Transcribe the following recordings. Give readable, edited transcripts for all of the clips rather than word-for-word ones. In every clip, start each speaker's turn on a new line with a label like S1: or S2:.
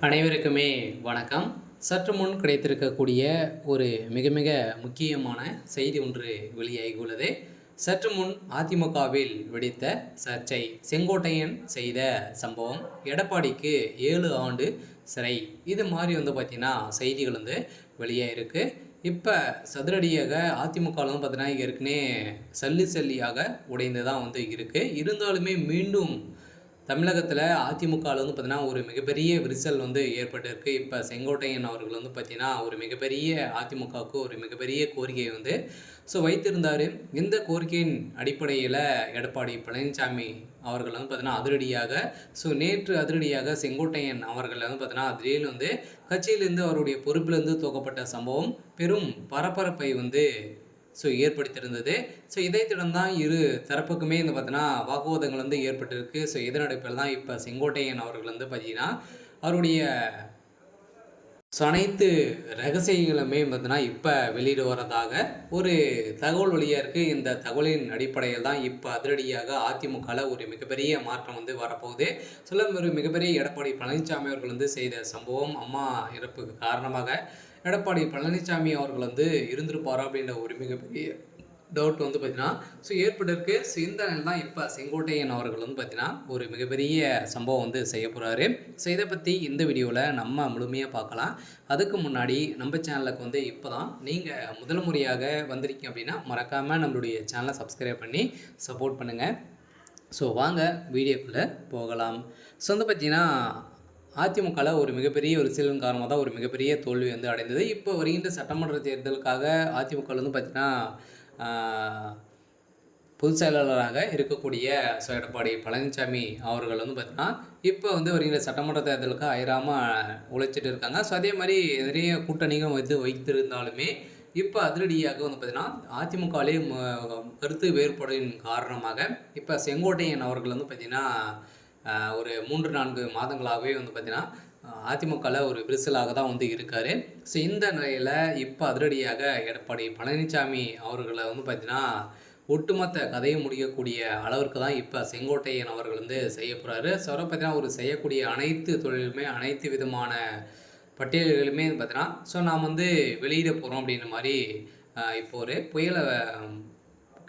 S1: அனைவருக்குமே வணக்கம். சற்று முன் கிடைத்திருக்கக்கூடிய ஒரு மிக மிக முக்கியமான செய்தி ஒன்று வெளியாகியுள்ளது. சற்று முன் அதிமுகவில் வெடித்த சர்ச்சை, செங்கோட்டையன் செய்த சம்பவம், எடப்பாடிக்கு 7 ஆண்டு சிறை, இது மாதிரி பார்த்திங்கன்னா செய்திகள் வெளியாகிருக்கு. இப்போ சதுரடியாக அதிமுக பார்த்தீங்கன்னா ஏற்கனவே சல்லியாக உடைந்து தான் இருக்குது. இருந்தாலுமே மீண்டும் தமிழகத்தில் அதிமுகவில் பார்த்தீங்கன்னா ஒரு மிகப்பெரிய விரிசல் ஏற்பட்டிருக்கு. இப்போ செங்கோட்டையன் அவர்கள் பார்த்தீங்கன்னா ஒரு மிகப்பெரிய அதிமுகவுக்கு ஒரு மிகப்பெரிய கோரிக்கையை வைத்திருந்தார். இந்த கோரிக்கையின் அடிப்படையில் எடப்பாடி பழனிசாமி அவர்கள் பார்த்தீங்கன்னா அதிரடியாக நேற்று அதிரடியாக செங்கோட்டையன் அவர்கள் பார்த்தீங்கன்னா திடீர்னு கட்சியிலிருந்து அவருடைய பொறுப்பிலிருந்து தூக்கப்பட்ட சம்பவம் பெரும் பரபரப்பை ஏற்படுத்தியிருந்தது. இதை தொடர்ந்து தான் இரு தரப்புக்குமே பார்த்தீங்கன்னா வாக்குவாதங்கள் ஏற்பட்டிருக்கு. இதன் அடிப்படையில் தான் இப்போ செங்கோட்டையன் அவர்கள் பார்த்தீங்கன்னா அவருடைய அனைத்து ரகசியங்களுமே பார்த்தீங்கன்னா இப்போ வெளியிட வரதாக ஒரு தகவல் வழியாக இருக்குது. இந்த தகவலின் அடிப்படையில் தான் இப்போ அதிரடியாக அதிமுகவில் ஒரு மிகப்பெரிய மாற்றம் வரப்போகுது. ஒரு மிகப்பெரிய எடப்பாடி பழனிசாமி அவர்கள் செய்த சம்பவம், அம்மா இறப்புக்கு காரணமாக எடப்பாடி பழனிசாமி அவர்கள் இருந்திருப்பாரா அப்படின்ற ஒரு மிகப்பெரிய டவுட் பார்த்தீங்கன்னா ஏற்பட்டிருக்கு. இந்த நிலையில் தான் இப்போ செங்கோட்டையன் அவர்கள் பார்த்தீங்கன்னா ஒரு மிகப்பெரிய சம்பவம் செய்ய போகிறாரு. இதை பற்றி இந்த வீடியோவில் நம்ம முழுமையாக பார்க்கலாம். அதுக்கு முன்னாடி நம்ம சேனலுக்கு இப்போ தான் நீங்கள் முதல் முறையாக வந்திருக்கீங்க அப்படின்னா மறக்காமல் நம்மளுடைய சேனலை சப்ஸ்கிரைப் பண்ணி சப்போர்ட் பண்ணுங்கள். வாங்க வீடியோக்குள்ளே போகலாம். பார்த்தீங்கன்னா அதிமுகவில் ஒரு மிகப்பெரிய ஒரு சிலன் காரணமாக தான் ஒரு மிகப்பெரிய தோல்வி அடைந்தது. இப்போ வருகின்ற சட்டமன்ற தேர்தலுக்காக அதிமுகவில் பார்த்தீங்கன்னா பொதுச் செயலாளராக இருக்கக்கூடிய எடப்பாடி பழனிசாமி அவர்கள் பார்த்தீங்கன்னா இப்போ வருகிற சட்டமன்ற தேர்தலுக்கு அயராமல் உழைச்சிட்டு இருக்காங்க. அதே மாதிரி நிறைய கூட்டணிகள் வைத்திருந்தாலுமே இப்போ அதிரடியாக பார்த்தீங்கன்னா அதிமுகவிலே கருத்து வேறுபாடின் காரணமாக இப்போ செங்கோட்டையன் அவர்கள் பார்த்தீங்கன்னா ஒரு 3-4 மாதங்களாகவே பார்த்தீங்கன்னா அதிமுகவில் ஒரு விரிசலாக தான் இருக்கார். இந்த நிலையில் இப்போ அதிரடியாக எடப்பாடி பழனிசாமி அவர்களை பார்த்தீங்கன்னா ஒட்டுமொத்த கதையை முடிக்கக்கூடிய அளவிற்கு தான் இப்போ செங்கோட்டையன் அவர்கள் செய்ய போகிறாரு. அவரை பார்த்தீங்கன்னா ஒரு செய்யக்கூடிய அனைத்து தொழிலுமே அனைத்து விதமான பட்டியல்களுமே பார்த்தீங்கன்னா நாம் வெளியிட போகிறோம் அப்படின்ற மாதிரி இப்போ ஒரு புயலை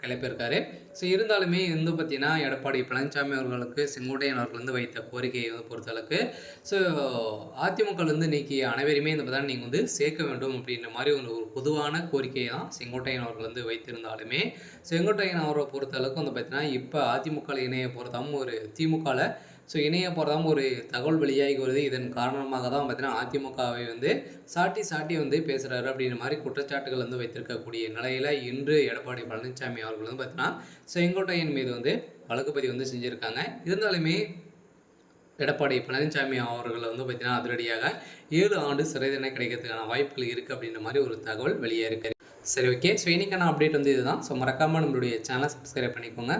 S1: கிளப்பியிருக்காரு. இருந்தாலுமே பார்த்தீங்கன்னா எடப்பாடி பழனிசாமி அவர்களுக்கு செங்கோட்டையன் அவர்கள் வைத்த கோரிக்கையை பொறுத்தளவுக்கு அதிமுகலேருந்து நீக்கி அனைவருமே பார்த்தீங்கன்னா நீங்கள் சேர்க்க வேண்டும் அப்படின்ற மாதிரி ஒரு பொதுவான கோரிக்கையை தான் செங்கோட்டையன் அவர்கள் வைத்திருந்தாலுமே செங்கோட்டையன் அவரை பொறுத்தளவுக்கு பார்த்தீங்கன்னா இப்போ அதிமுக இணைய பொறுத்தாமல் ஒரு திமுகவில் இணைய போகிறதாம ஒரு தகவல் வெளியாகி வருது. இதன் காரணமாக தான் பார்த்தீங்கன்னா அதிமுகவை சாட்டி பேசுகிறாரு அப்படின்ற மாதிரி குற்றச்சாட்டுகள் வைத்திருக்கக்கூடிய நிலையில் இன்று எடப்பாடி பழனிசாமி அவர்கள் பார்த்தீங்கன்னா செங்கோட்டையன் மீது வழக்கு பதிவு செஞ்சுருக்காங்க. இருந்தாலுமே எடப்பாடி பழனிசாமி அவர்கள் பார்த்தீங்கன்னா அதிரடியாக 7 ஆண்டு சிறை தண்டனை கிடைக்கிறதுக்கான வாய்ப்புகள் இருக்குது அப்படின்ற மாதிரி ஒரு தகவல் வெளியே இருக்குது. சரி, ஓகே. இன்னைக்கான அப்டேட் இதுதான். மறக்காமல் நம்மளுடைய சேனலை சப்ஸ்கிரைப் பண்ணிக்கோங்க.